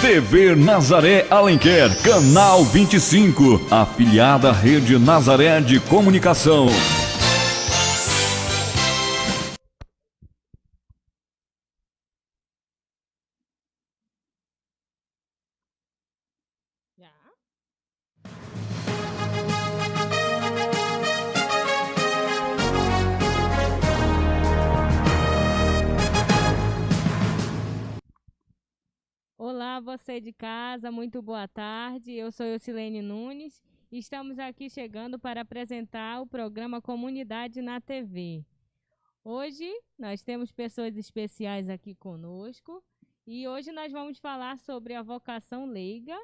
TV Nazaré Alenquer, Canal 25, afiliada à Rede Nazaré de Comunicação. Olá, você de casa, muito boa tarde. Eu sou Eucilene Nunes e estamos aqui chegando para apresentar o programa Comunidade na TV. Hoje nós temos pessoas especiais aqui conosco e hoje nós vamos falar sobre a vocação leiga.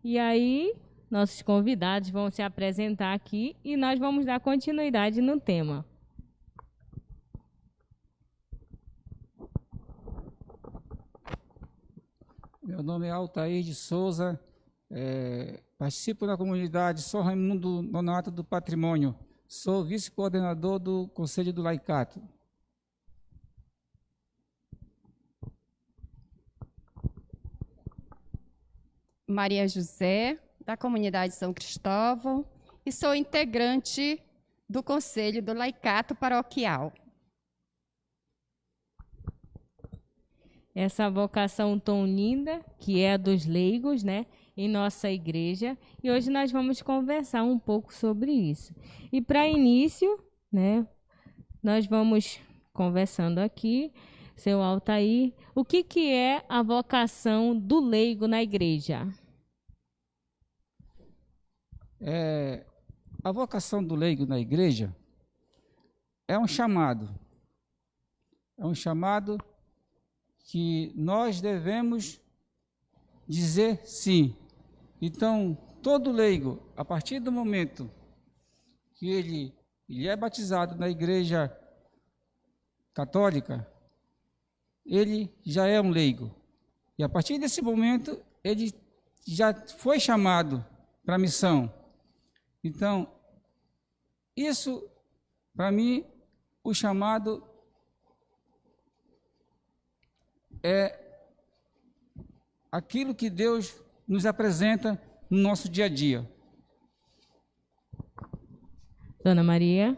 E aí, nossos convidados vão se apresentar aqui e nós vamos dar continuidade no tema. Meu nome é Altair de Souza, participo da comunidade São Raimundo Nonato do Patrimônio, sou vice-coordenador do Conselho do Laicato. Maria José, da comunidade São Cristóvão, e sou integrante do Conselho do Laicato Paroquial. Essa vocação tão linda, que é a dos leigos, né, em nossa igreja. E hoje nós vamos conversar um pouco sobre isso. E para início, né, nós vamos conversando aqui, seu Altair, o que é a vocação do leigo na igreja? A vocação do leigo na igreja é um chamado. É um chamado que nós devemos dizer sim. Então, todo leigo, a partir do momento que ele é batizado na igreja católica, ele já é um leigo. E a partir desse momento, ele já foi chamado para a missão. Então, isso, para mim, o chamado é aquilo que Deus nos apresenta no nosso dia a dia. Dona Maria.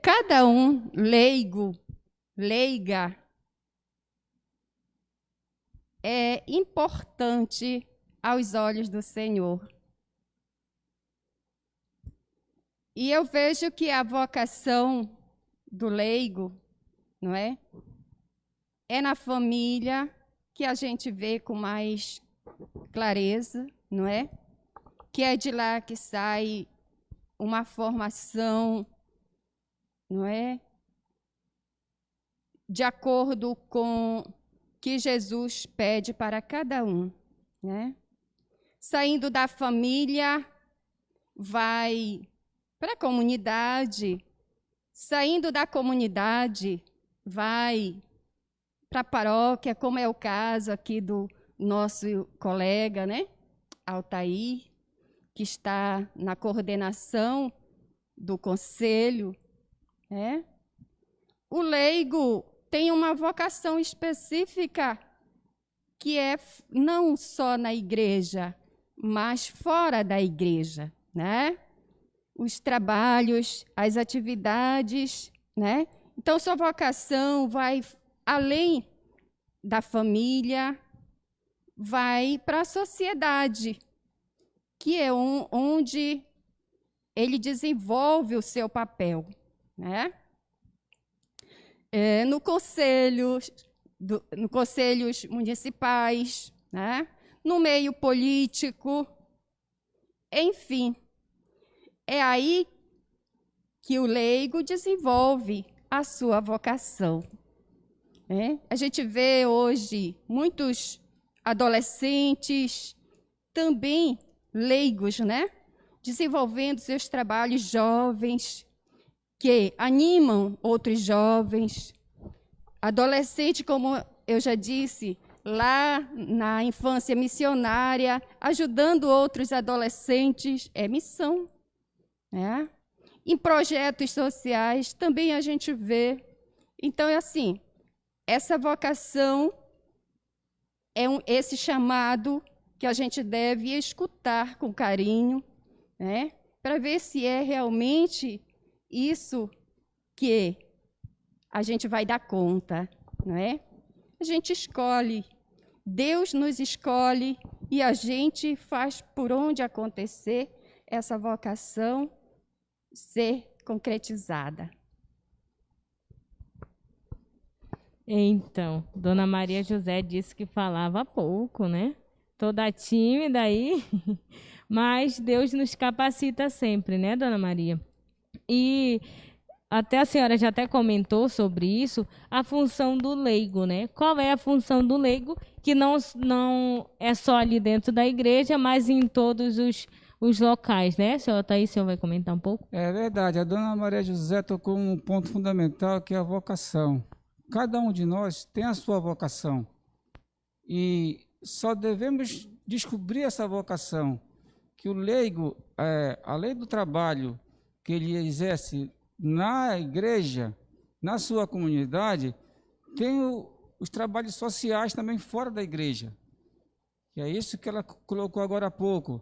Cada um leigo, leiga, é importante aos olhos do Senhor. E eu vejo que a vocação do leigo, não é? É na família que a gente vê com mais clareza, não é? Que é de lá que sai uma formação, não é? De acordo com o que Jesus pede para cada um, né? Saindo da família, vai para a comunidade, saindo da comunidade, vai para a paróquia, como é o caso aqui do nosso colega, né, Altair, que está na coordenação do conselho, né? O leigo tem uma vocação específica que é não só na igreja, mas fora da igreja, né? Os trabalhos, as atividades, né? Então, sua vocação vai além da família, vai para a sociedade, que é onde ele desenvolve o seu papel, né? No conselhos municipais, né? No meio político, enfim. É aí que o leigo desenvolve a sua vocação. Né? A gente vê hoje muitos adolescentes, também leigos, né? Desenvolvendo seus trabalhos, jovens, que animam outros jovens. Adolescente, como eu já disse, lá na infância missionária, ajudando outros adolescentes, é missão. Né? em projetos sociais também a gente vê. Então, é assim, essa vocação é esse chamado que a gente deve escutar com carinho, né? Para ver se é realmente isso que a gente vai dar conta, não é? A gente escolhe, Deus nos escolhe e a gente faz por onde acontecer essa vocação ser concretizada. Então, Dona Maria José disse que falava pouco, né? Toda tímida aí, mas Deus nos capacita sempre, né, Dona Maria? E até a senhora já até comentou sobre isso, a função do leigo, né? Qual é a função do leigo, que não é só ali dentro da igreja, mas em todos os locais, né? Senhora Thaís, o senhor vai comentar um pouco? É verdade, a dona Maria José tocou um ponto fundamental, que é a vocação. Cada um de nós tem a sua vocação e só devemos descobrir essa vocação, que o leigo, além do trabalho que ele exerce na igreja, na sua comunidade, tem os trabalhos sociais também fora da igreja. E é isso que ela colocou agora há pouco,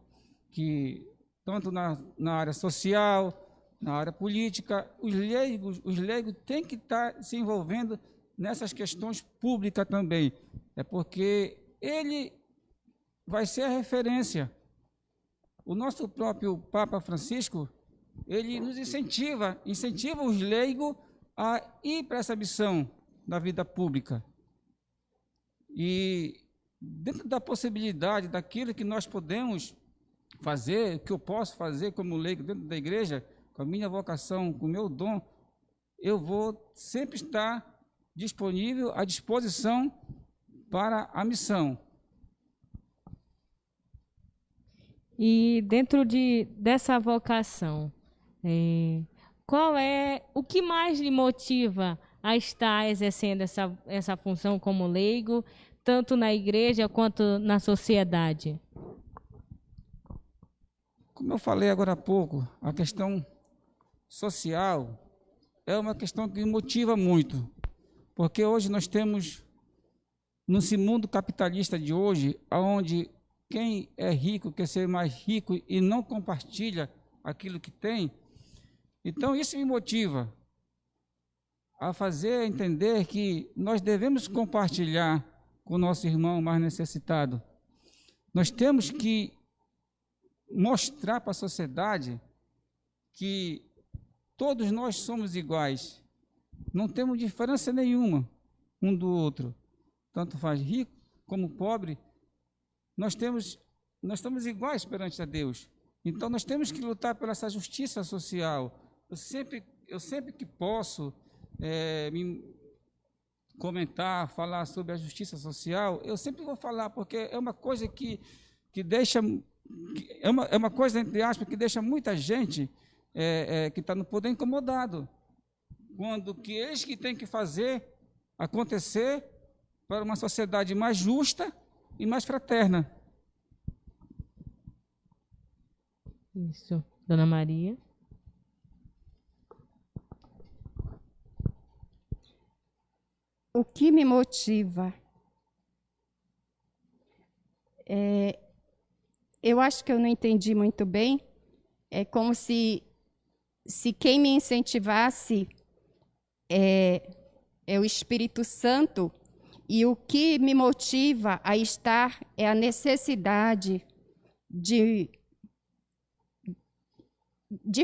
que tanto na área social, na área política, os leigos têm que estar se envolvendo nessas questões públicas também. É porque ele vai ser a referência. O nosso próprio Papa Francisco, ele nos incentiva os leigos a ir para essa missão da vida pública. E dentro da possibilidade daquilo que nós podemos fazer, que eu posso fazer como leigo dentro da igreja, com a minha vocação, com o meu dom, eu vou sempre estar disponível, à disposição para a missão. E dentro dessa vocação, qual é o que mais lhe motiva a estar exercendo essa função como leigo, tanto na igreja quanto na sociedade? Como eu falei agora há pouco, a questão social é uma questão que me motiva muito, porque hoje nós temos, nesse mundo capitalista de hoje, onde quem é rico quer ser mais rico e não compartilha aquilo que tem, então isso me motiva a fazer entender que nós devemos compartilhar com o nosso irmão mais necessitado. Nós temos que mostrar para a sociedade que todos nós somos iguais, não temos diferença nenhuma um do outro, tanto faz rico como pobre, nós estamos iguais perante a Deus. Então nós temos que lutar por essa justiça social. Eu sempre que posso me comentar, falar sobre a justiça social, eu sempre vou falar, porque é uma coisa que deixa, é uma coisa, entre aspas, que deixa muita gente que está no poder incomodado, quando que eles que têm que fazer acontecer para uma sociedade mais justa e mais fraterna. Isso, Dona Maria. O que me motiva? Eu acho que eu não entendi muito bem. É como se quem me incentivasse é o Espírito Santo, e o que me motiva a estar é a necessidade de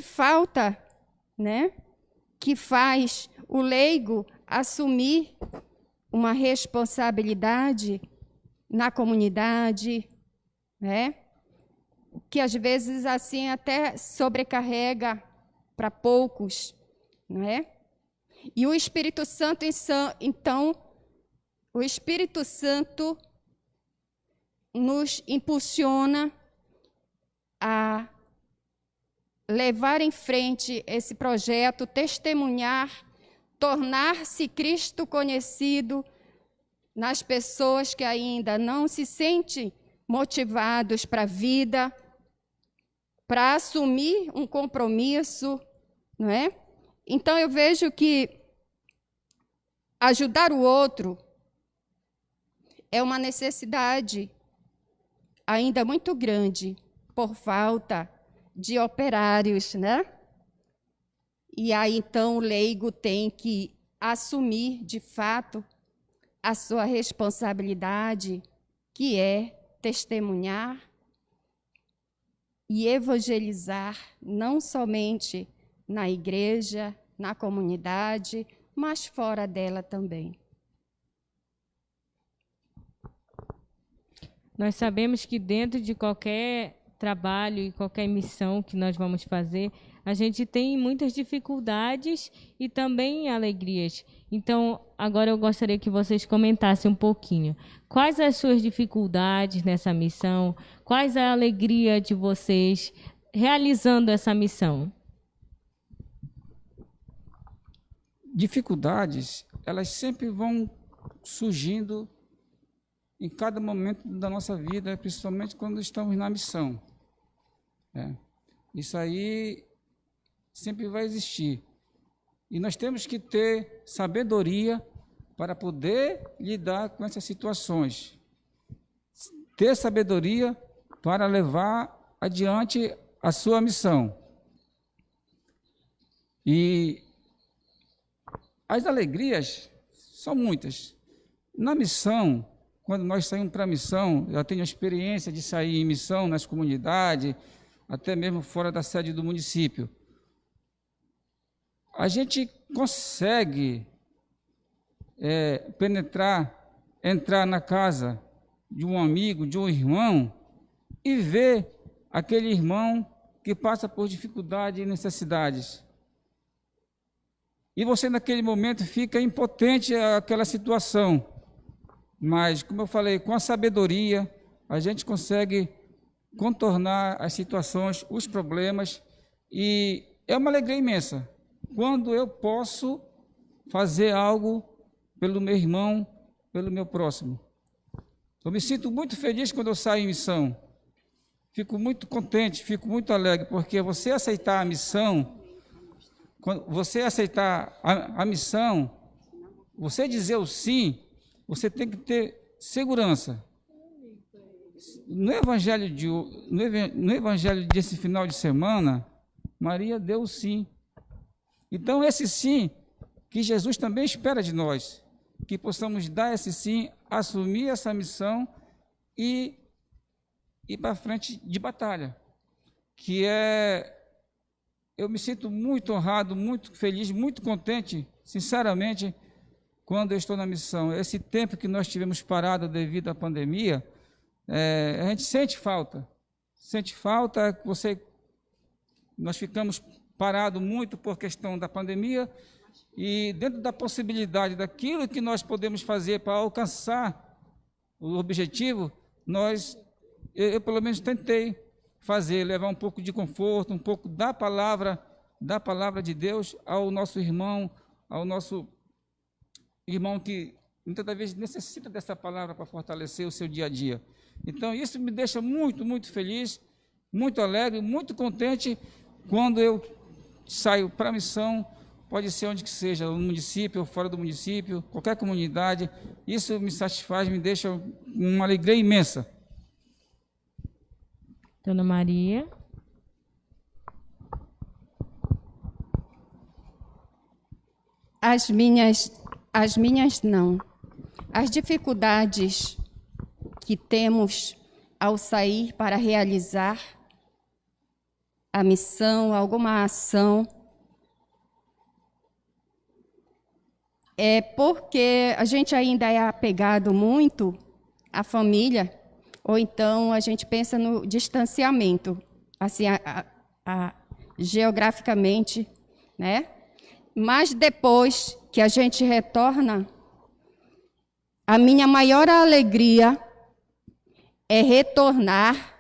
falta, né, que faz o leigo assumir uma responsabilidade na comunidade, né, que às vezes assim até sobrecarrega para poucos, não é? E o Espírito Santo, então, o Espírito Santo nos impulsiona a levar em frente esse projeto, testemunhar, tornar-se Cristo conhecido nas pessoas que ainda não se sentem motivados para a vida, para assumir um compromisso não é? Então, eu vejo que ajudar o outro é uma necessidade ainda muito grande, por falta de operários, né? E aí, então, o leigo tem que assumir, de fato, a sua responsabilidade, que é testemunhar e evangelizar, não somente na igreja, na comunidade, mas fora dela também. Nós sabemos que dentro de qualquer trabalho e qualquer missão que nós vamos fazer, a gente tem muitas dificuldades e também alegrias. Então, agora eu gostaria que vocês comentassem um pouquinho. Quais as suas dificuldades nessa missão? Quais a alegria de vocês realizando essa missão? Dificuldades, elas sempre vão surgindo em cada momento da nossa vida, principalmente quando estamos na missão. Isso aí sempre vai existir. E nós temos que ter sabedoria para poder lidar com essas situações. Ter sabedoria para levar adiante a sua missão. E as alegrias são muitas. Na missão, quando nós saímos para a missão, eu tenho a experiência de sair em missão nas comunidades, até mesmo fora da sede do município. A gente consegue entrar na casa de um amigo, de um irmão, e ver aquele irmão que passa por dificuldades e necessidades. E você, naquele momento, fica impotente àquela situação. Mas, como eu falei, com a sabedoria, a gente consegue contornar as situações, os problemas, e é uma alegria imensa quando eu posso fazer algo pelo meu irmão, pelo meu próximo. Eu me sinto muito feliz quando eu saio em missão. Fico muito contente, fico muito alegre, porque você aceitar a missão, quando você aceitar a missão, você dizer o sim, você tem que ter segurança. No evangelho desse final de semana, Maria deu o sim. Então, esse sim que Jesus também espera de nós, que possamos dar esse sim, assumir essa missão e ir para frente de batalha, que eu me sinto muito honrado, muito feliz, muito contente, sinceramente, quando eu estou na missão. Esse tempo que nós tivemos parado devido à pandemia, a gente sente falta, nós ficamos parados muito por questão da pandemia, e dentro da possibilidade daquilo que nós podemos fazer para alcançar o objetivo, eu pelo menos tentei fazer, levar um pouco de conforto, um pouco da palavra de Deus ao nosso irmão que muitas das vezes necessita dessa palavra para fortalecer o seu dia a dia. Então, isso me deixa muito, muito feliz, muito alegre, muito contente quando eu saio para a missão, pode ser onde que seja, no município ou fora do município, qualquer comunidade. Isso me satisfaz, me deixa uma alegria imensa. Dona Maria. As minhas não. As dificuldades que temos ao sair para realizar a missão, alguma ação, é porque a gente ainda é apegado muito à família, ou então a gente pensa no distanciamento, assim, geograficamente, né? Mas depois que a gente retorna, a minha maior alegria é retornar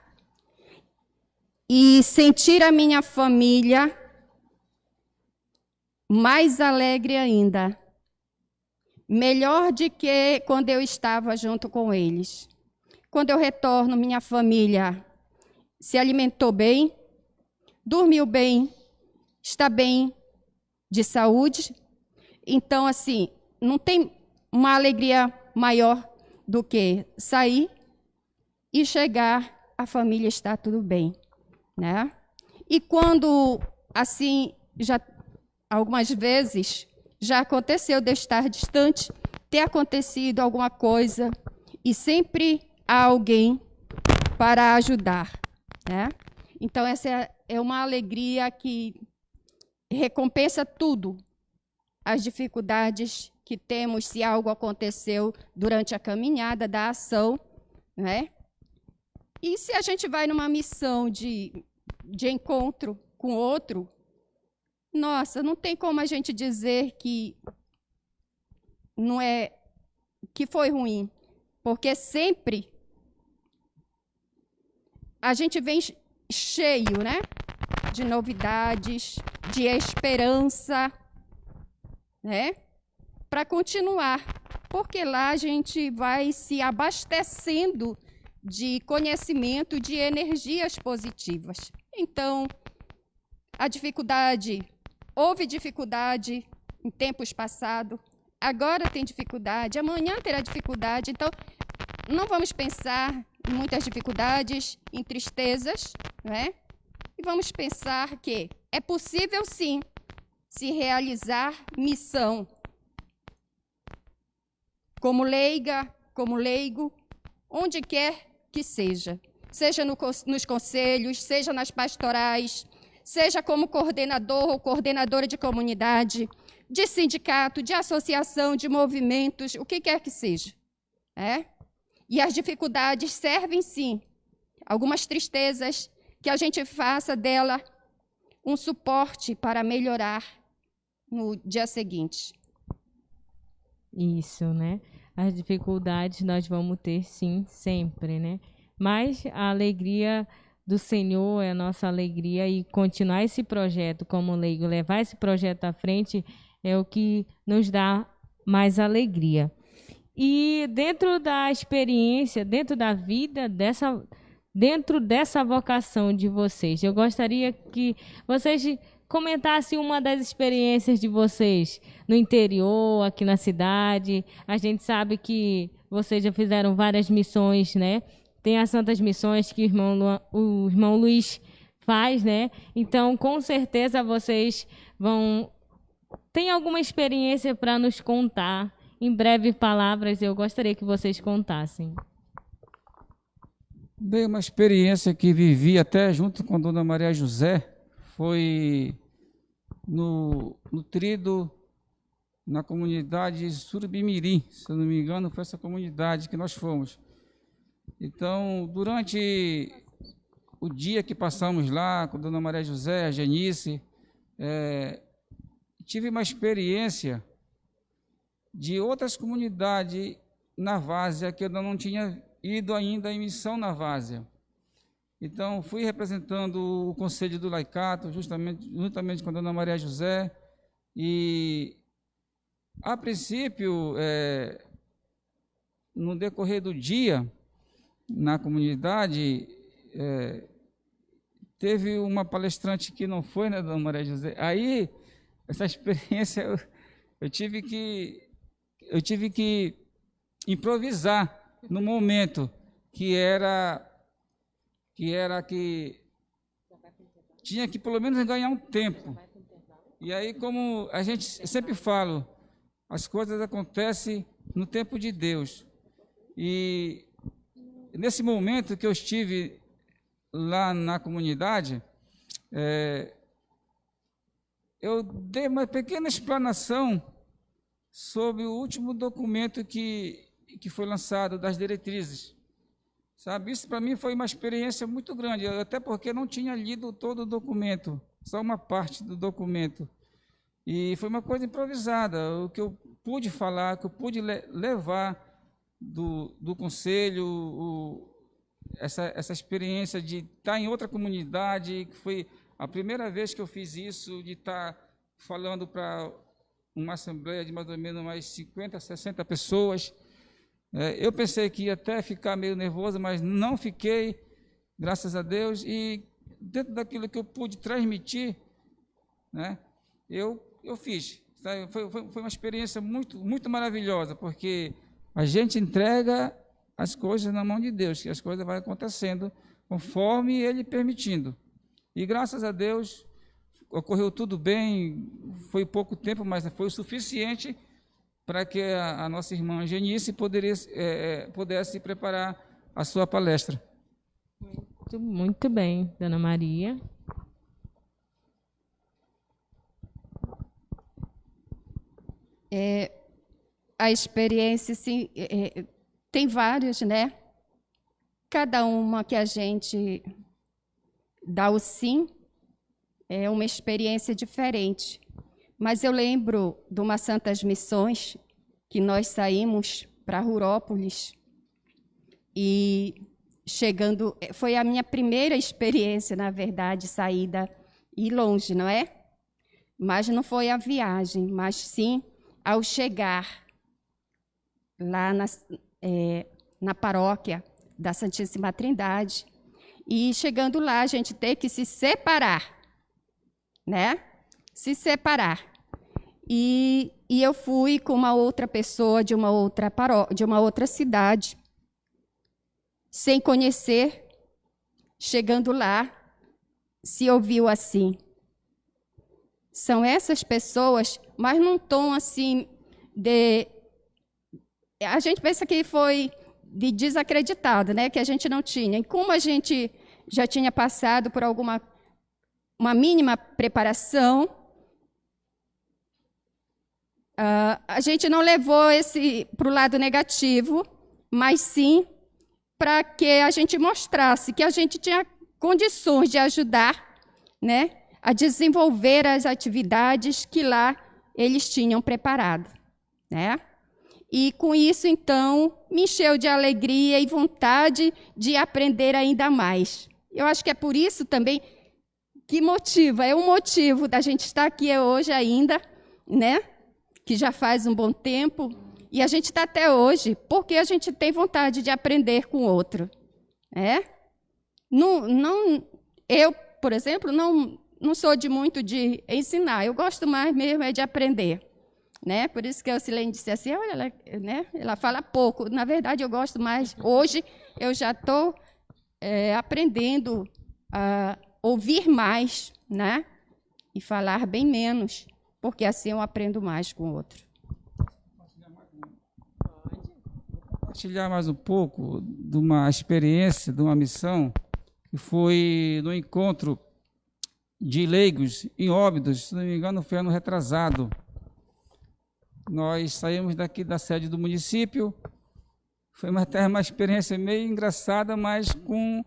e sentir a minha família mais alegre ainda. Melhor do que quando eu estava junto com eles. Quando eu retorno, minha família se alimentou bem, dormiu bem, está bem de saúde. Então, assim, não tem uma alegria maior do que sair e chegar, a família está tudo bem, né? E quando, assim, já algumas vezes já aconteceu de eu estar distante, ter acontecido alguma coisa e sempre há alguém para ajudar, né? Então, essa é uma alegria que recompensa tudo, as dificuldades que temos se algo aconteceu durante a caminhada da ação, né? E se a gente vai numa missão de encontro com outro, nossa, não tem como a gente dizer que não é, que foi ruim, porque sempre a gente vem cheio, né, de novidades, de esperança, né, para continuar, porque lá a gente vai se abastecendo de conhecimento, de energias positivas. Então, a dificuldade, houve dificuldade em tempos passados, agora tem dificuldade, amanhã terá dificuldade. Então, não vamos pensar em muitas dificuldades, em tristezas, né? E vamos pensar que é possível, sim, se realizar missão. Como leiga, como leigo, onde quer que seja nos conselhos, seja nas pastorais, seja como coordenador ou coordenadora de comunidade, de sindicato, de associação, de movimentos, o que quer que seja. E as dificuldades servem, sim, algumas tristezas, que a gente faça dela um suporte para melhorar no dia seguinte. Isso, né? As dificuldades nós vamos ter, sim, sempre, né? Mas a alegria do Senhor é a nossa alegria, e continuar esse projeto como leigo, levar esse projeto à frente, é o que nos dá mais alegria. E dentro da experiência, dentro da vida, dentro dessa vocação de vocês, eu gostaria que vocês comentassem uma das experiências de vocês no interior, aqui na cidade. A gente sabe que vocês já fizeram várias missões, né? Tem as Santas Missões que o irmão Luiz faz, né? Então, com certeza, vocês tem alguma experiência para nos contar. Em breves palavras, eu gostaria que vocês contassem. Bem, uma experiência que vivi até junto com a Dona Maria José foi no Trido, na comunidade Surubimirim, se eu não me engano, foi essa comunidade que nós fomos. Então, durante o dia que passamos lá com a Dona Maria José, a Genice, tive uma experiência de outras comunidades na Várzea, que eu não tinha ido ainda em missão na Várzea. Então, fui representando o Conselho do Laicato, juntamente com a Dona Maria José, e, a princípio, no decorrer do dia, na comunidade, teve uma palestrante que não foi, né, Dona Maria José? Aí, essa experiência, eu tive que improvisar no momento que tinha que pelo menos ganhar um tempo. E aí, como a gente sempre fala, as coisas acontecem no tempo de Deus. E nesse momento que eu estive lá na comunidade, eu dei uma pequena explanação sobre o último documento que foi lançado, das diretrizes. Sabe, isso para mim foi uma experiência muito grande, até porque eu não tinha lido todo o documento, só uma parte do documento. E foi uma coisa improvisada, o que eu pude falar, o que eu pude levar do conselho, essa experiência de estar em outra comunidade, que foi a primeira vez que eu fiz isso, de estar falando para uma assembleia de mais ou menos umas 50, 60 pessoas. Eu pensei que ia até ficar meio nervoso, mas não fiquei, graças a Deus, e dentro daquilo que eu pude transmitir, né, eu eu fiz. Sabe? Foi uma experiência muito maravilhosa, porque a gente entrega as coisas na mão de Deus, que as coisas vão acontecendo conforme Ele permitindo. E graças a Deus, ocorreu tudo bem, foi pouco tempo, mas foi o suficiente para que a nossa irmã Genice pudesse preparar a sua palestra. Muito bem, Dona Maria. A experiência, sim, tem várias, né? Cada uma que a gente dá o sim é uma experiência diferente. Mas eu lembro de uma Santas Missões que nós saímos para Rurópolis e chegando, foi a minha primeira experiência, na verdade, saída e longe, não é? Mas não foi a viagem, mas sim ao chegar lá na paróquia da Santíssima Trindade, e chegando lá, a gente ter que se separar, né? Se separar. E eu fui com uma outra pessoa de uma outra cidade, sem conhecer. Chegando lá, se ouviu assim: são essas pessoas, mas num tom assim de... A gente pensa que foi de desacreditado, né? Que a gente não tinha. E como a gente já tinha passado por uma mínima preparação, a gente não levou para o lado negativo, mas sim para que a gente mostrasse que a gente tinha condições de ajudar, né, a desenvolver as atividades que lá eles tinham preparado, né? E com isso, então, me encheu de alegria e vontade de aprender ainda mais. Eu acho que é por isso também que é um motivo da gente estar aqui hoje ainda, né? Que já faz um bom tempo, e a gente está até hoje, porque a gente tem vontade de aprender com o outro. Eu, por exemplo, não sou muito de ensinar, eu gosto mais mesmo de aprender. Né? Por isso que a Silene disse assim, olha, ela fala pouco. Na verdade, eu gosto mais. Hoje, eu já estou aprendendo a ouvir mais, né? E falar bem menos, porque assim eu aprendo mais com o outro. Compartilhar mais um pouco de uma experiência, de uma missão, que foi no encontro de leigos em Óbidos, se não me engano, foi ano retrasado. Nós saímos daqui da sede do município, foi uma experiência meio engraçada, mas com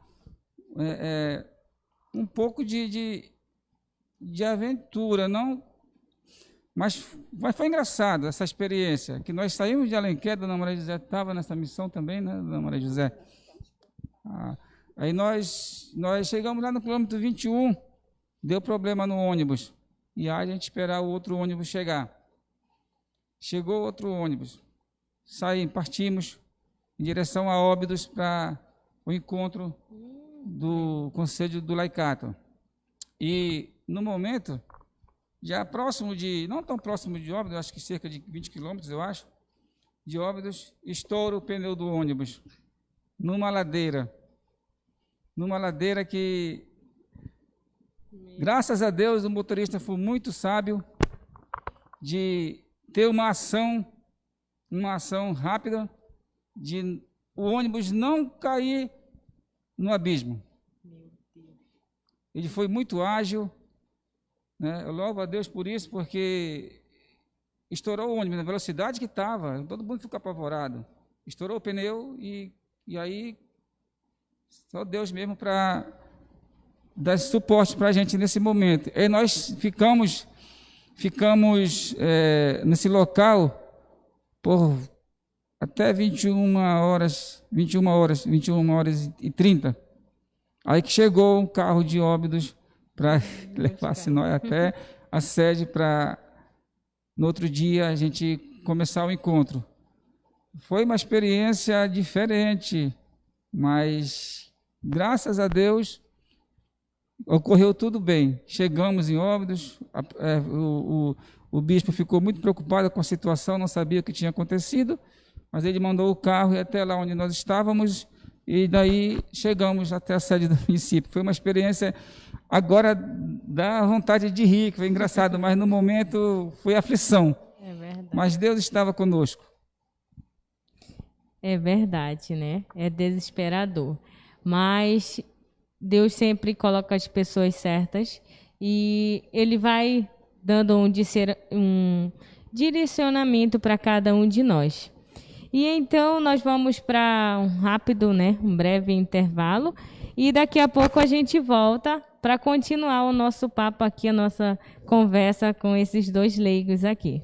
um pouco de aventura, não? Mas foi engraçado essa experiência, que nós saímos de Alenquer, Dona Maria José estava nessa missão também, né, Dona Maria José? Aí nós chegamos lá no quilômetro 21, deu problema no ônibus, e aí a gente esperar o outro ônibus chegar. Chegou outro ônibus, partimos em direção a Óbidos para o encontro do Conselho do Laicato. E, no momento, já próximo não tão próximo de Óbidos, acho que cerca de 20 quilômetros, eu acho, de Óbidos, estoura o pneu do ônibus, numa ladeira que, graças a Deus, o motorista foi muito sábio de ter uma ação rápida de o ônibus não cair no abismo. Ele foi muito ágil, né? Eu louvo a Deus por isso, porque estourou o ônibus na velocidade que estava, todo mundo ficou apavorado. Estourou o pneu e aí só Deus mesmo para dar suporte para a gente nesse momento. E nós ficamos nesse local por até 21 horas e 30. Aí que chegou um carro de Óbidos para levar-se nós até a sede para, no outro dia, a gente começar o encontro. Foi uma experiência diferente, mas, graças a Deus, ocorreu tudo bem. Chegamos em Óbidos, O bispo ficou muito preocupado com a situação, não sabia o que tinha acontecido, mas ele mandou o carro ir até lá onde nós estávamos, e daí chegamos até a sede do município. Foi uma experiência, agora dá vontade de rir, que foi engraçado, mas no momento foi aflição. É verdade. Mas Deus estava conosco. É verdade, né? É desesperador. Mas Deus sempre coloca as pessoas certas e Ele vai dando um direcionamento para cada um de nós. E então nós vamos para um breve intervalo, e daqui a pouco a gente volta para continuar o nosso papo aqui, a nossa conversa com esses dois leigos aqui.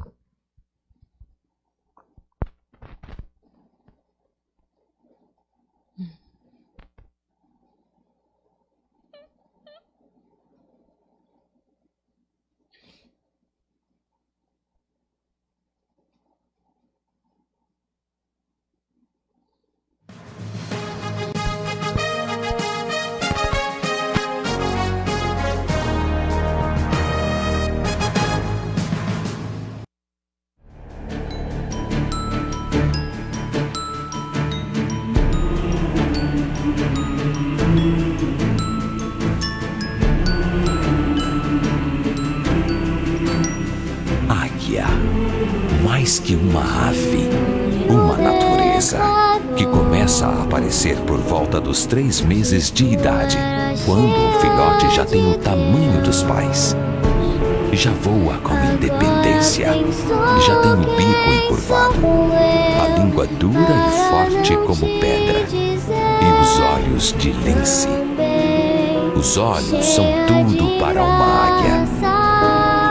Águia, mais que uma ave, uma natureza, que começa a aparecer por volta dos 3 meses de idade, quando o filhote já tem o tamanho dos pais. Já voa com independência, já tem o bico encurvado, a língua dura e forte como pedra, e os olhos de lince. Os olhos são tudo para uma águia.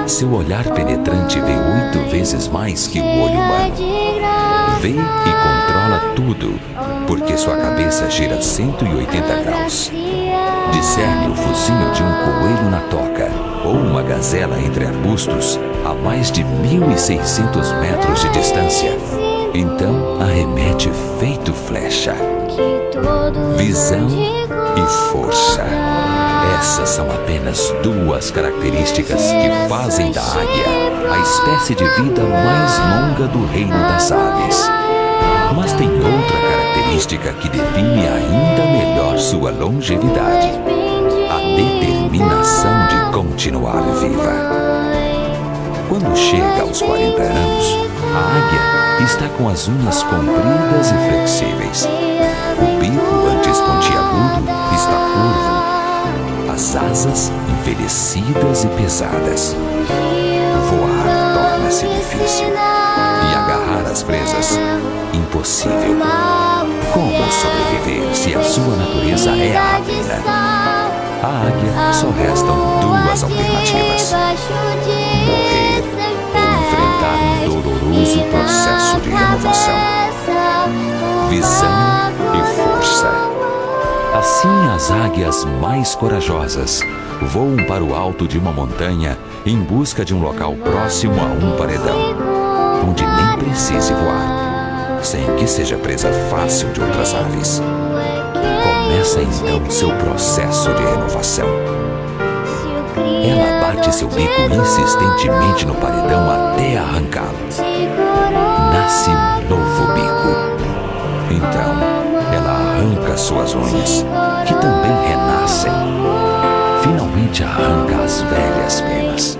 Seu olhar penetrante vê 8 vezes mais que o olho humano. Vê e controla tudo, porque sua cabeça gira 180 graus. Discerne o focinho de um coelho na toca ou uma gazela entre arbustos a mais de 1.600 metros de distância. Então arremete feito flecha. Visão e força. Essas são apenas 2 características que fazem da águia a espécie de vida mais longa do reino das aves. Mas tem outra característica que define ainda melhor sua longevidade: a determinação de continuar viva. Quando chega aos 40 anos, a águia está com as unhas compridas e flexíveis. O bico, antes pontiagudo, está curvo. As asas envelhecidas e pesadas. Voar torna-se difícil. E agarrar as presas, impossível. Como sobreviver se a sua natureza é a rapina? A águia só restam 2 alternativas: morrer ou enfrentar um doloroso processo de renovação. Visão e força. Assim, as águias mais corajosas voam para o alto de uma montanha em busca de um local próximo a um paredão, onde nem precise voar, sem que seja presa fácil de outras aves. Começa então seu processo de renovação. Ela bate seu bico insistentemente no paredão até arrancá-lo. Nasce um novo bico. Então, ela arranca suas unhas, que também renascem. Finalmente arranca as velhas penas.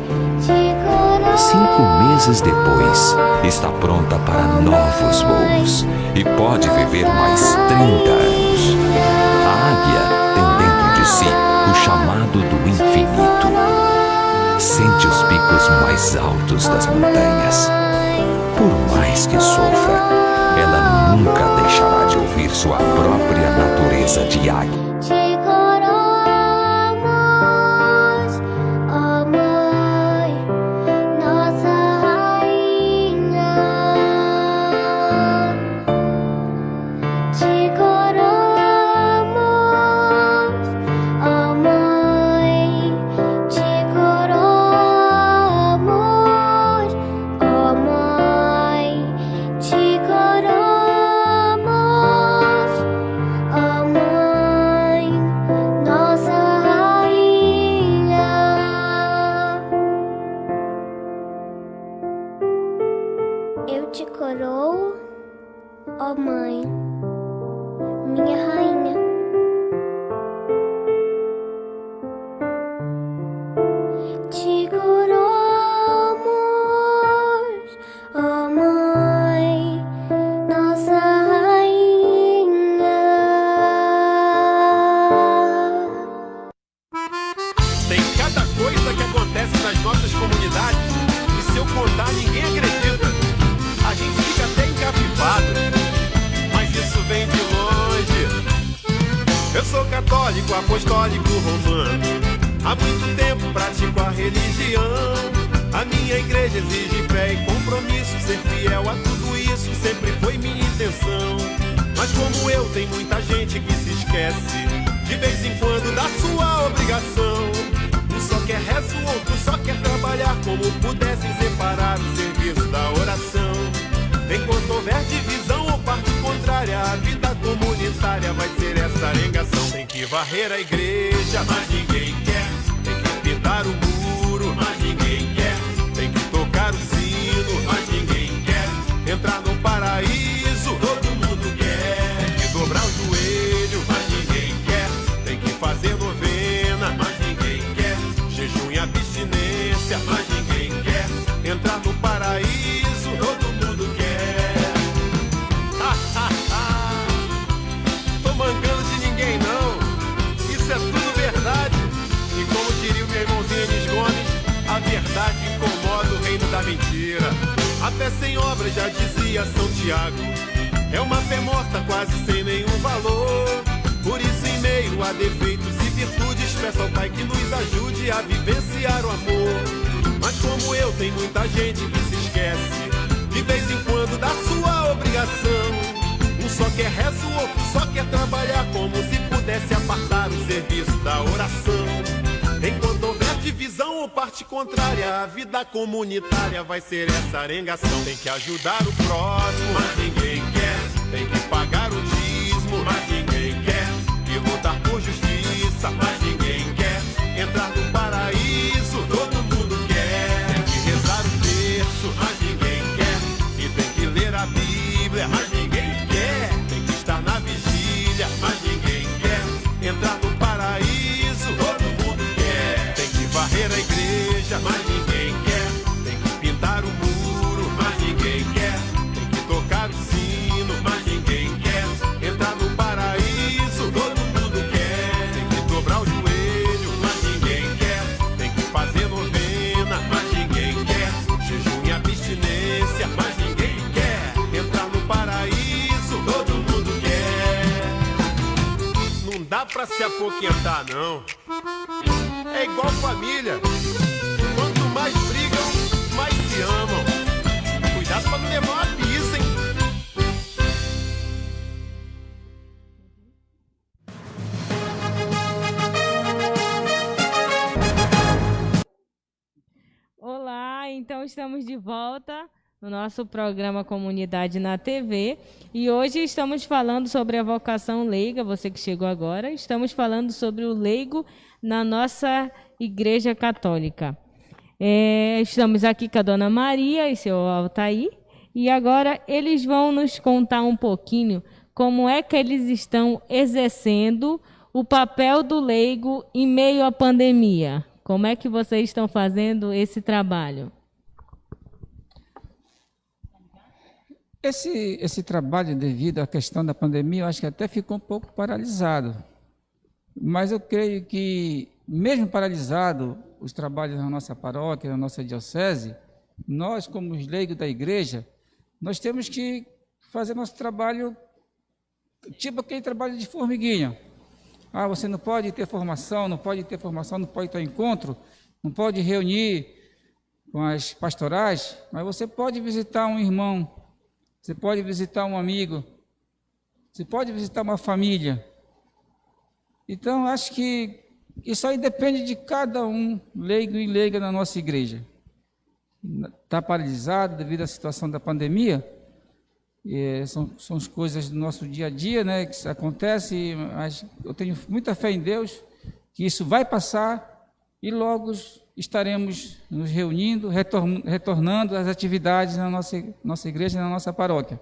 5 meses depois, está pronta para novos voos e pode viver mais 30 anos. A águia tem dentro de si o chamado do infinito. Sente os picos mais altos das montanhas. Por mais que sofra, ela nunca deixará de ouvir sua própria natureza de águia. Te coroa, ó Mãe, minha rainha. Te coroamos, ó Mãe, nossa rainha. Tem cada coisa que acontece nas nossas comunidades que, se eu contar, ninguém acredita. A gente fica até encapivado, mas isso vem de longe. Eu sou católico, apostólico, romano. Há muito tempo pratico a religião. A minha igreja exige fé e compromisso. Ser fiel a tudo isso sempre foi minha intenção. Mas como eu, tem muita gente que se esquece de vez em quando da sua obrigação. Um só quer rezo, o outro só quer trabalhar. Como pudessem separar o serviço da oração. Enquanto houver divisão ou parte contrária, a vida comunitária vai ser essa arengação. Tem que varrer a igreja, mas ninguém quer. Tem que pintar o muro, mas ninguém quer. Tem que tocar o sino, mas ninguém quer. Entrar no paraíso, todo mundo quer. Tem que dobrar o joelho, mas ninguém quer. Tem que fazer novena, mas ninguém quer. Jejum e abstinência, mas ninguém quer. Entrar no paraíso, todo mundo quer. Tô mancando de ninguém não. Isso é tudo verdade. E como diria o meu irmãozinho Enis Gomes, a verdade incomoda o reino da mentira. A fé sem obras, já dizia São Tiago, é uma fé morta quase sem nenhum valor. Por isso, em meio a defeitos e virtudes, peço ao Pai que nos ajude a vivenciar o amor. Mas como eu, tem muita gente que se esquece de vez em quando da sua obrigação. Um só quer rezo, o outro só quer trabalhar, como se pudesse apartar o serviço da oração. Enquanto houver divisão ou parte contrária, a vida comunitária vai ser essa arengação. Tem que ajudar o próximo, mas ninguém quer. Tem que pagar o dízimo, mas ninguém quer. E lutar por justiça, mas ninguém quer. Entrar no paraíso, todo mundo quer. Tem que rezar o terço, mas ninguém quer. E tem que ler a Bíblia, mas ninguém quer. Tem que estar na vigília, mas ninguém quer. Entrar no paraíso, todo mundo quer. Tem que varrer a igreja, mas ninguém quer. Tem que pintar o muro, mas ninguém quer. Tem que tocar o sino, mas ninguém quer. Entrar no paraíso, todo mundo quer. Tem que dobrar o joelho, mas ninguém quer. Tem que fazer novena, mas ninguém quer. Jejum e abstinência, mas ninguém quer. Entrar no paraíso, todo mundo quer. Não dá pra se apoquentar, não. É igual família. Quanto mais brigam, mais se amam. Cuidado pra não levar uma pizza, hein? Olá, então estamos de volta no nosso programa Comunidade na TV e hoje estamos falando sobre a vocação leiga. Você que chegou agora, estamos falando sobre o leigo na nossa Igreja Católica. Estamos aqui com a Dona Maria e seu Altair e agora eles vão nos contar um pouquinho como é que eles estão exercendo o papel do leigo em meio à pandemia. Como é que vocês estão fazendo esse trabalho? Esse trabalho, devido à questão da pandemia, eu acho que até ficou um pouco paralisado. Mas eu creio que, mesmo paralisado, os trabalhos na nossa paróquia, na nossa diocese, nós, como os leigos da igreja, nós temos que fazer nosso trabalho, tipo aquele trabalho de formiguinha. Ah, você não pode ter formação, não pode ter encontro, não pode reunir com as pastorais, mas você pode visitar um irmão, você pode visitar um amigo, você pode visitar uma família. Então, acho que isso aí depende de cada um, leigo e leiga na nossa igreja. Está paralisado devido à situação da pandemia, são as coisas do nosso dia a dia, né, que acontece, mas eu tenho muita fé em Deus, que isso vai passar e logo estaremos nos reunindo, retornando às atividades na nossa igreja, na nossa paróquia.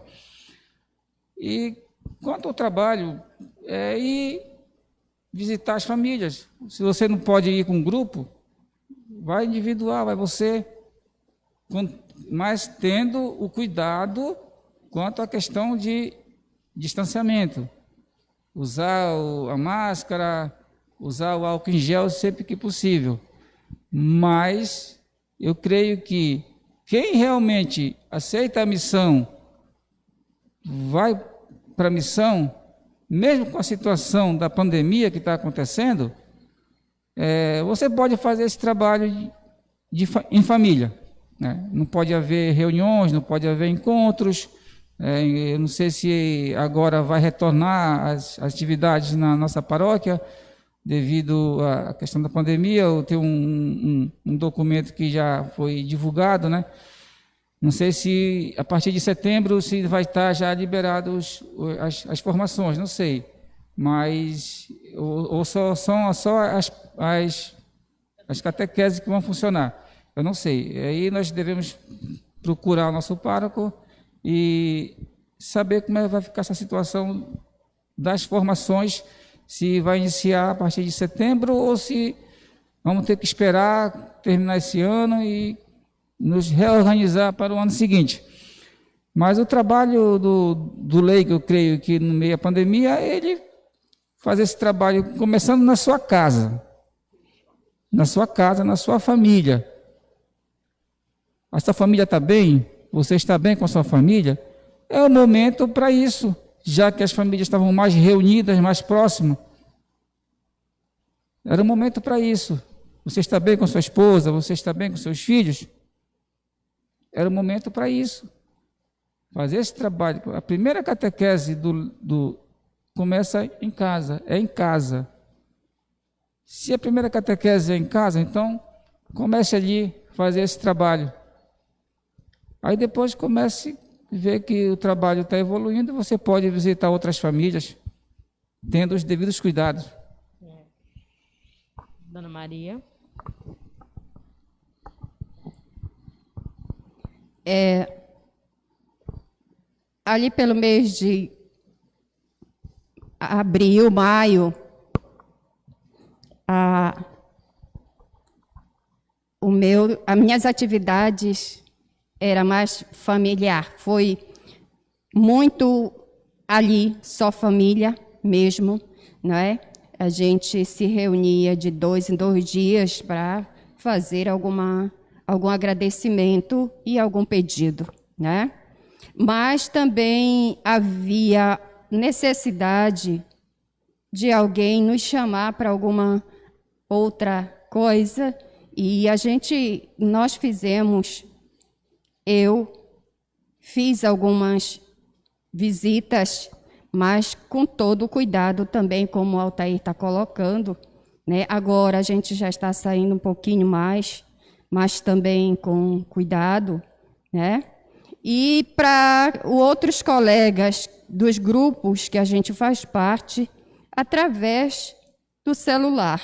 E quanto ao trabalho, é ir visitar as famílias. Se você não pode ir com um grupo, vai individual, vai você, mas tendo o cuidado quanto à questão de distanciamento. Usar a máscara, usar o álcool em gel sempre que possível. Mas eu creio que quem realmente aceita a missão, vai para a missão, mesmo com a situação da pandemia que está acontecendo, você pode fazer esse trabalho em família, né? Não pode haver reuniões, não pode haver encontros. Eu não sei se agora vai retornar as atividades na nossa paróquia, devido à questão da pandemia. Eu tenho um documento que já foi divulgado, né? Não sei se a partir de setembro se vai estar já liberado as formações, não sei. Mas ou são só as catequeses que vão funcionar. Eu não sei. Aí nós devemos procurar o nosso pároco e saber como vai ficar essa situação das formações, se vai iniciar a partir de setembro ou se vamos ter que esperar terminar esse ano e nos reorganizar para o ano seguinte. Mas o trabalho do leigo, eu creio que no meio da pandemia, ele faz esse trabalho começando na sua casa, na sua família. A sua família está bem? Você está bem com a sua família? É o momento para isso, já que as famílias estavam mais reunidas, mais próximas. Era o momento para isso. Você está bem com sua esposa? Você está bem com seus filhos? Era o momento para isso. Fazer esse trabalho. A primeira catequese começa em casa, é em casa. Se a primeira catequese é em casa, então comece ali a fazer esse trabalho. Aí depois comece a ver que o trabalho está evoluindo e você pode visitar outras famílias, tendo os devidos cuidados. Dona Maria. Ali pelo mês de abril, maio, as minhas atividades era mais familiar, foi muito ali, só família mesmo, não é? A gente se reunia de 2 em 2 dias para fazer algum agradecimento e algum pedido, né? Mas também havia necessidade de alguém nos chamar para alguma outra coisa e nós fizemos. Eu fiz algumas visitas, mas com todo o cuidado também, como o Altair está colocando, né? Agora a gente já está saindo um pouquinho mais, mas também com cuidado, né? E para outros colegas dos grupos que a gente faz parte, através do celular,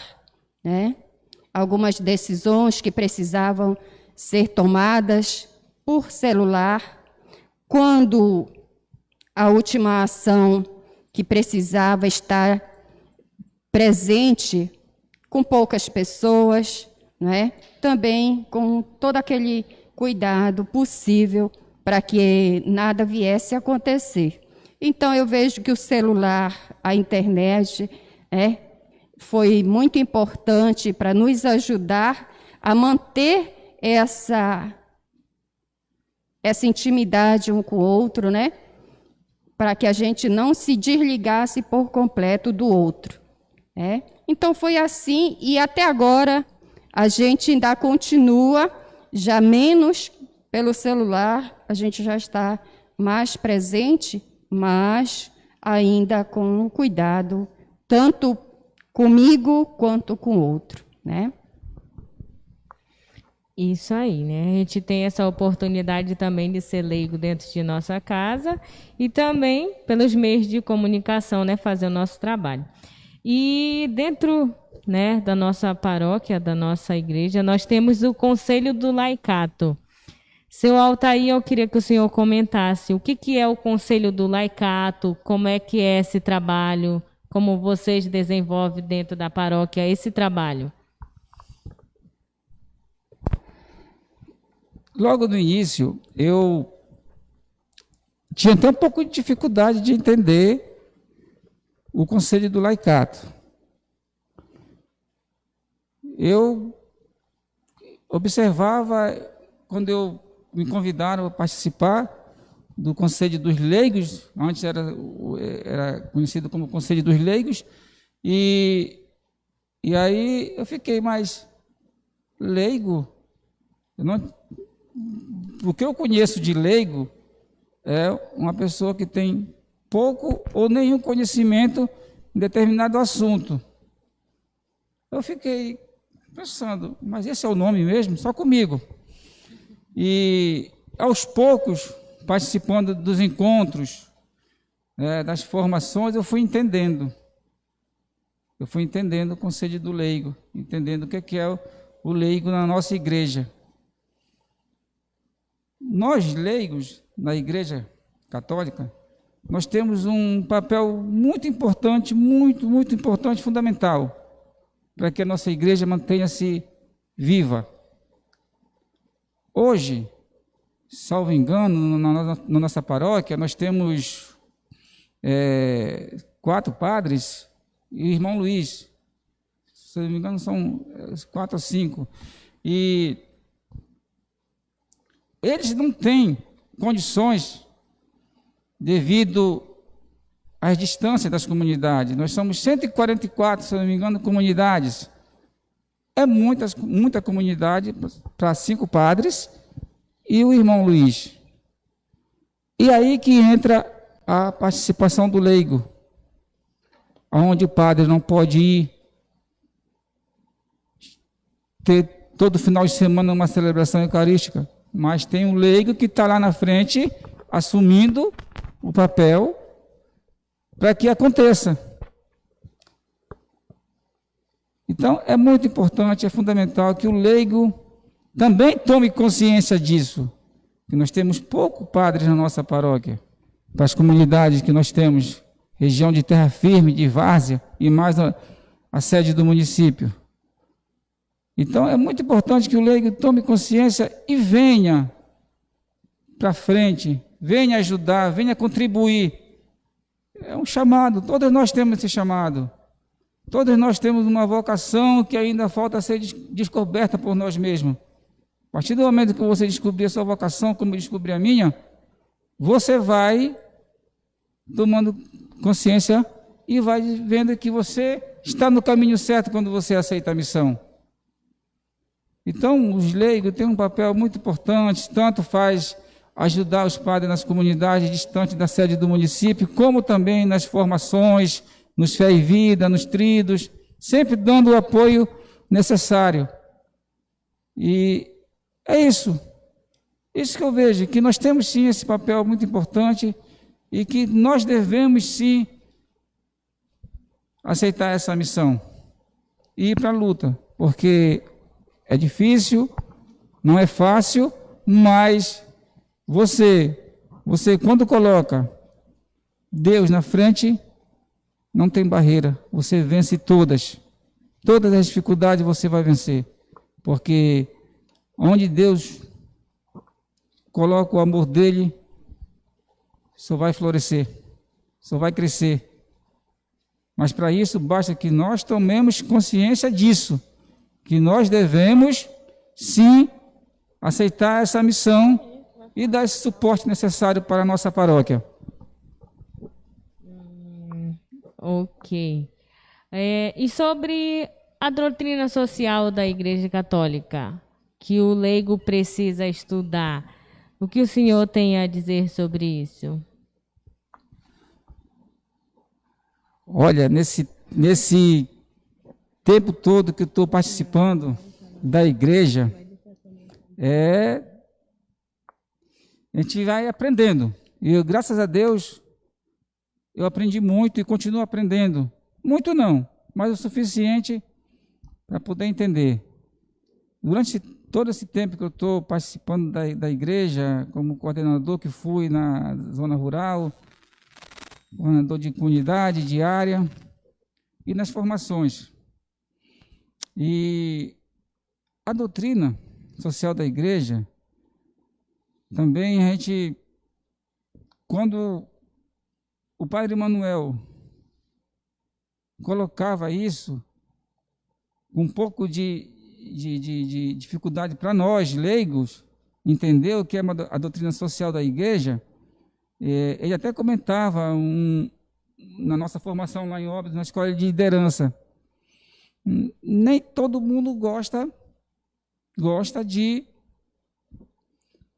né? Algumas decisões que precisavam ser tomadas por celular, quando a última ação que precisava estar presente com poucas pessoas, né? Também com todo aquele cuidado possível para que nada viesse a acontecer. Então, eu vejo que o celular, a internet, foi muito importante para nos ajudar a manter essa intimidade um com o outro, né? Para que a gente não se desligasse por completo do outro. Então, foi assim, e até agora a gente ainda continua, já menos pelo celular, a gente já está mais presente, mas ainda com cuidado, tanto comigo quanto com o outro, né? Isso aí, né? A gente tem essa oportunidade também de ser leigo dentro de nossa casa e também pelos meios de comunicação, né? Fazer o nosso trabalho. E dentro né, da nossa paróquia, da nossa igreja, nós temos o Conselho do Laicato. Seu Altair, eu queria que o senhor comentasse o que é o Conselho do Laicato, como é que é esse trabalho, como vocês desenvolvem dentro da paróquia esse trabalho. Logo no início, eu tinha até um pouco de dificuldade de entender o Conselho do Laicato. Eu observava, quando me convidaram a participar do Conselho dos Leigos, antes era conhecido como Conselho dos Leigos, e aí eu fiquei mais leigo. O que eu conheço de leigo é uma pessoa que tem pouco ou nenhum conhecimento em determinado assunto. Eu fiquei pensando, mas esse é o nome mesmo? Só comigo. E aos poucos, participando dos encontros, das formações, eu fui entendendo. Eu fui entendendo o Conselho do Leigo, entendendo o que é o leigo na nossa igreja. Nós, leigos, na Igreja Católica, nós temos um papel muito importante, muito importante, fundamental, para que a nossa igreja mantenha-se viva. Hoje, salvo engano, na nossa paróquia, nós temos 4 padres e o irmão Luiz. Se não me engano, são 4 ou 5. E eles não têm condições devido às distâncias das comunidades. Nós somos 144, se não me engano, comunidades. É muita comunidade para 5 padres e o irmão Luiz. E aí que entra a participação do leigo, onde o padre não pode ir ter todo final de semana uma celebração eucarística, mas tem um leigo que está lá na frente assumindo o papel para que aconteça. Então, é muito importante, é fundamental que o leigo também tome consciência disso, que nós temos poucos padres na nossa paróquia, para as comunidades que nós temos, região de Terra Firme, de Várzea e mais a sede do município. Então, é muito importante que o leigo tome consciência e venha para frente, venha ajudar, venha contribuir. É um chamado, todos nós temos esse chamado. Todos nós temos uma vocação que ainda falta ser descoberta por nós mesmos. A partir do momento que você descobrir a sua vocação, como eu descobri a minha, você vai tomando consciência e vai vendo que você está no caminho certo quando você aceita a missão. Então, os leigos têm um papel muito importante, tanto faz ajudar os padres nas comunidades distantes da sede do município, como também nas formações, nos Fé e Vida, nos tridos, sempre dando o apoio necessário. E é isso que eu vejo, que nós temos sim esse papel muito importante e que nós devemos sim aceitar essa missão e ir para a luta, porque é difícil, não é fácil, mas você quando coloca Deus na frente, não tem barreira, você vence todas as dificuldades você vai vencer, porque onde Deus coloca o amor dele, só vai florescer, só vai crescer. Mas para isso basta que nós tomemos consciência disso, que nós devemos sim aceitar essa missão e dar esse suporte necessário para a nossa paróquia. Ok. E sobre a doutrina social da Igreja Católica, que o leigo precisa estudar, o que o senhor tem a dizer sobre isso? Olha, nesse tempo todo que eu estou participando da igreja, a gente vai aprendendo. E graças a Deus, eu aprendi muito e continuo aprendendo. Muito não, mas o suficiente para poder entender. Durante todo esse tempo que eu estou participando da igreja, como coordenador que fui na zona rural, coordenador de comunidade, de área, e nas formações. E a doutrina social da igreja, também a gente, quando o padre Manuel colocava isso, com um pouco de dificuldade para nós, leigos, entender o que é a doutrina social da igreja, ele até comentava na nossa formação lá em Óbidos, na escola de liderança, nem todo mundo gosta de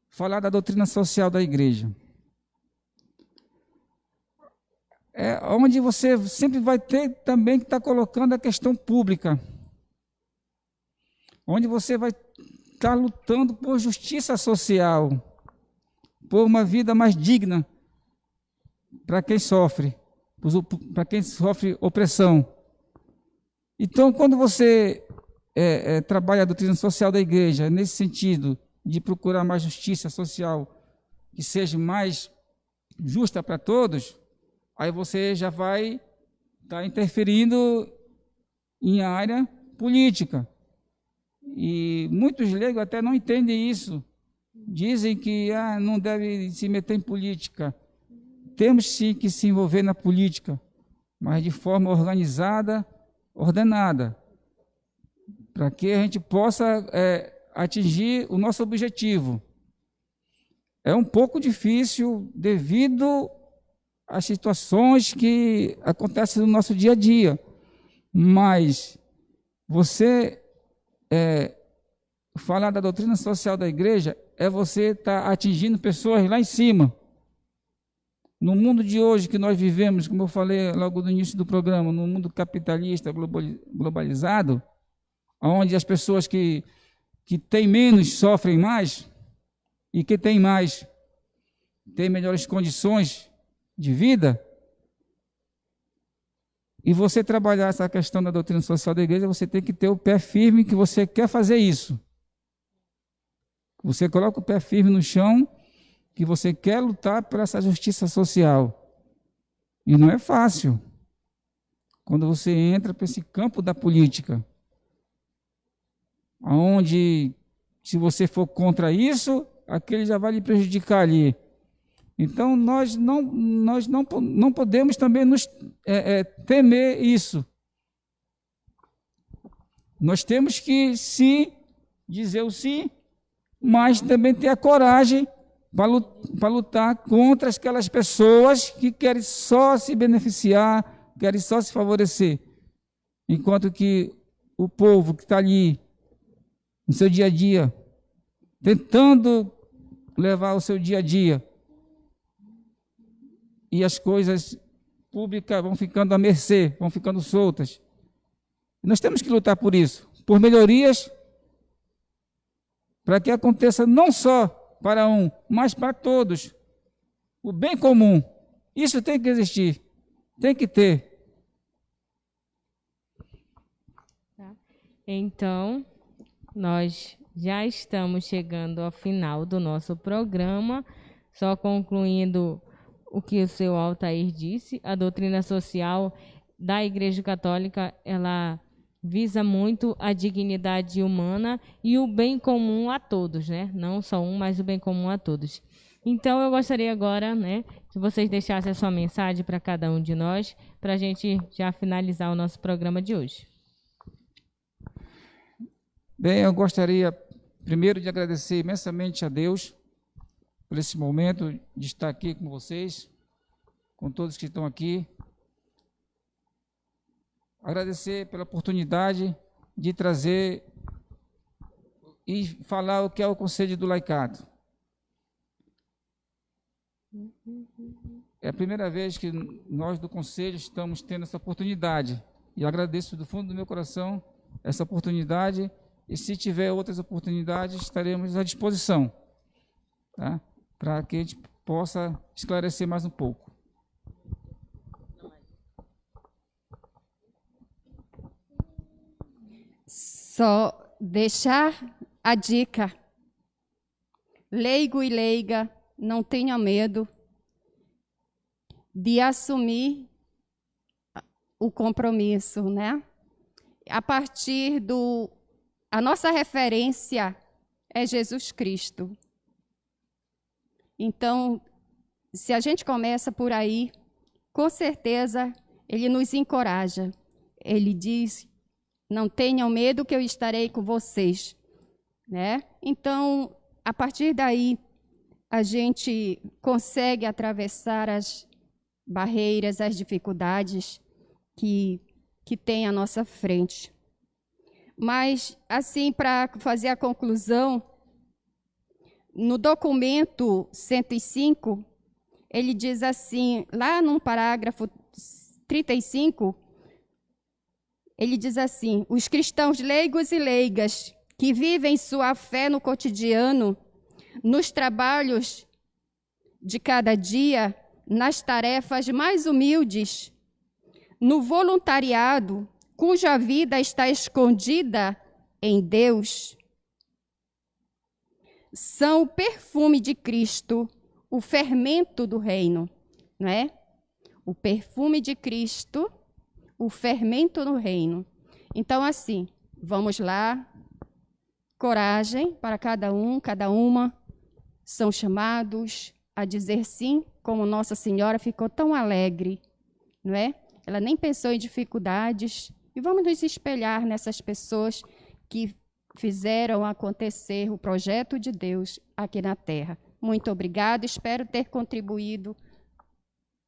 falar da doutrina social da igreja. É onde você sempre vai ter também que estar colocando a questão pública, onde você vai estar lutando por justiça social, por uma vida mais digna para quem sofre opressão. Então, quando você trabalha a doutrina social da igreja, nesse sentido de procurar mais justiça social, que seja mais justa para todos, aí você já vai estar interferindo em área política. E muitos leigos até não entendem isso. Dizem que não deve se meter em política. Temos sim que se envolver na política, mas de forma organizada, ordenada, para que a gente possa atingir o nosso objetivo. É um pouco difícil devido às situações que acontecem no nosso dia a dia, mas você falar da doutrina social da igreja é você estar atingindo pessoas lá em cima. No mundo de hoje que nós vivemos, como eu falei logo no início do programa, no mundo capitalista globalizado, onde as pessoas que têm menos sofrem mais, e que têm mais têm melhores condições de vida, e você trabalhar essa questão da doutrina social da igreja, você tem que ter o pé firme que você quer fazer isso. Você coloca o pé firme no chão, que você quer lutar por essa justiça social. E não é fácil. Quando você entra para esse campo da política, onde, se você for contra isso, aquele já vai lhe prejudicar ali. Então, nós não podemos também nos temer isso. Nós temos que, sim, dizer o sim, mas também ter a coragem para lutar contra aquelas pessoas que querem só se beneficiar, querem só se favorecer. Enquanto que o povo que está ali, no seu dia a dia, tentando levar o seu dia a dia, e as coisas públicas vão ficando à mercê, vão ficando soltas. Nós temos que lutar por isso, por melhorias, para que aconteça não só para um, mas para todos. O bem comum, isso tem que existir, tem que ter. Então, nós já estamos chegando ao final do nosso programa, só concluindo o que o seu Altair disse, a doutrina social da Igreja Católica, ela visa muito a dignidade humana e o bem comum a todos, né? Não só um, mas o bem comum a todos. Então, eu gostaria agora, né, que vocês deixassem a sua mensagem para cada um de nós, para a gente já finalizar o nosso programa de hoje. Bem, eu gostaria primeiro de agradecer imensamente a Deus por esse momento de estar aqui com vocês, com todos que estão aqui. Agradecer pela oportunidade de trazer e falar o que é o Conselho do Laicato. É a primeira vez que nós do Conselho estamos tendo essa oportunidade. E agradeço do fundo do meu coração essa oportunidade. E se tiver outras oportunidades, estaremos à disposição, tá? Para que a gente possa esclarecer mais um pouco. só deixar a dica. Leigo e leiga, não tenha medo de assumir o compromisso, né? A partir a nossa referência é Jesus Cristo. Então, se a gente começa por aí, com certeza ele nos encoraja. Ele diz: não tenham medo que eu estarei com vocês, né? Então, a partir daí, a gente consegue atravessar as barreiras, as dificuldades que tem à nossa frente. Mas, assim, para fazer a conclusão, no documento 105, ele diz assim, lá no parágrafo 35, ele diz assim: os cristãos leigos e leigas que vivem sua fé no cotidiano, nos trabalhos de cada dia, nas tarefas mais humildes, no voluntariado, cuja vida está escondida em Deus, são o perfume de Cristo, o fermento do reino, não é? O perfume de Cristo, o fermento do reino. Então, assim, vamos lá, coragem para cada um, cada uma, são chamados a dizer sim, como Nossa Senhora ficou tão alegre, não é? Ela nem pensou em dificuldades, e vamos nos espelhar nessas pessoas que fizeram acontecer o projeto de Deus aqui na Terra. Muito obrigada, espero ter contribuído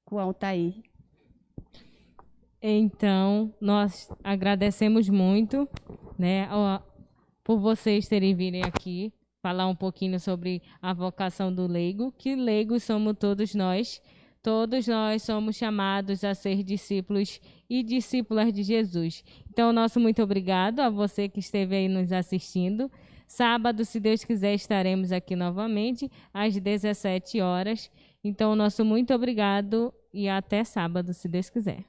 com o Altair. Então, nós agradecemos muito, né, por vocês terem vindo aqui falar um pouquinho sobre a vocação do leigo, que leigos somos todos nós. Todos nós somos chamados a ser discípulos e discípulas de Jesus. Então, nosso muito obrigado a você que esteve aí nos assistindo. Sábado, se Deus quiser, estaremos aqui novamente às 17 horas. Então, nosso muito obrigado e até sábado, se Deus quiser.